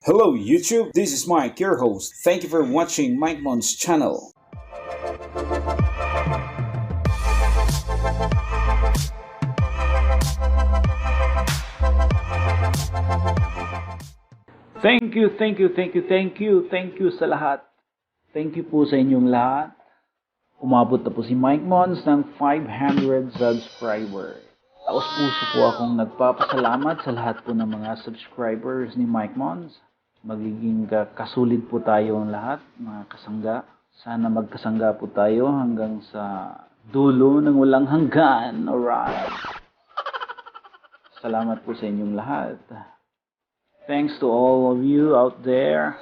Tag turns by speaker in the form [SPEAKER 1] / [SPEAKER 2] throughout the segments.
[SPEAKER 1] Hello YouTube, this is Mike, your host. Thank you for watching Mike Mon's channel.
[SPEAKER 2] Thank you sa lahat. Thank you po sa inyong lahat. Umabot na po si Mike Mons ng 500 subscribers. Taos puso po akong nagpapasalamat sa lahat po ng mga subscribers ni Mike Mons. Magiging kasulid po tayo ang lahat, mga kasangga. Sana magkasangga po tayo hanggang sa dulo ng walang hanggan. Alright. Salamat po sa inyong lahat. Thanks to all of you out there.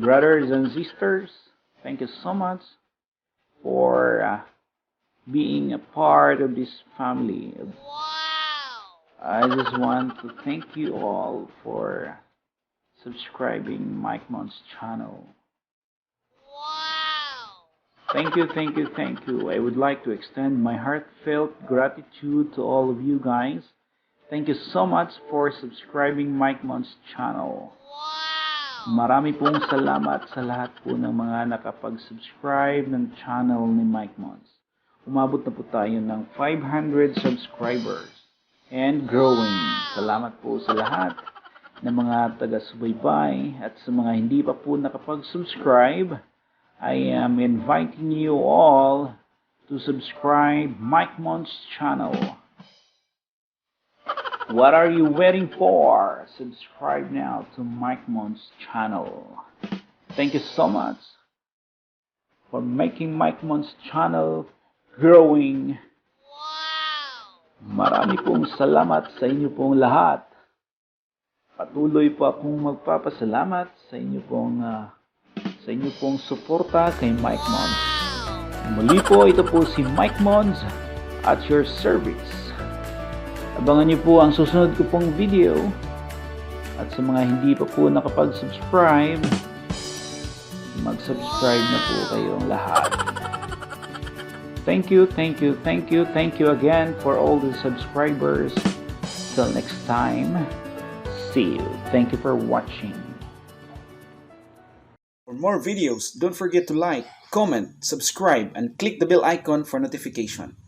[SPEAKER 2] Brothers and sisters, thank you so much for being a part of this family. I just want to thank you all for subscribing Mike Mon's channel. Thank you. I would like to extend my heartfelt gratitude to all of you guys. Thank you so much for subscribing Mike Mon's channel. Marami pong salamat sa lahat po ng mga nakapag-subscribe ng channel ni Mike Mons. Umabot na po tayo ng 500 subscribers and growing. Salamat po sa lahat ng mga taga-subaybay at sa mga hindi pa po nakapag-subscribe. I am inviting you all to subscribe Mike Mon's channel. What are you waiting for? Subscribe now to Mike Mon's channel. Thank you so much for making Mike Mon's channel growing. Marami pong salamat sa inyo pong lahat. Patuloy po akong magpapasalamat sa inyo pong suporta kay Mike Mons. Muli po, ito po si Mike Mons at your service. Abangan niyo po ang susunod ko pong video. At sa mga hindi pa po nakapag-subscribe, mag-subscribe na po kayong lahat. Thank you again for all the subscribers. Till next time, see you. Thank you for watching.
[SPEAKER 1] For more videos, don't forget to like, comment, subscribe, and click the bell icon for notification.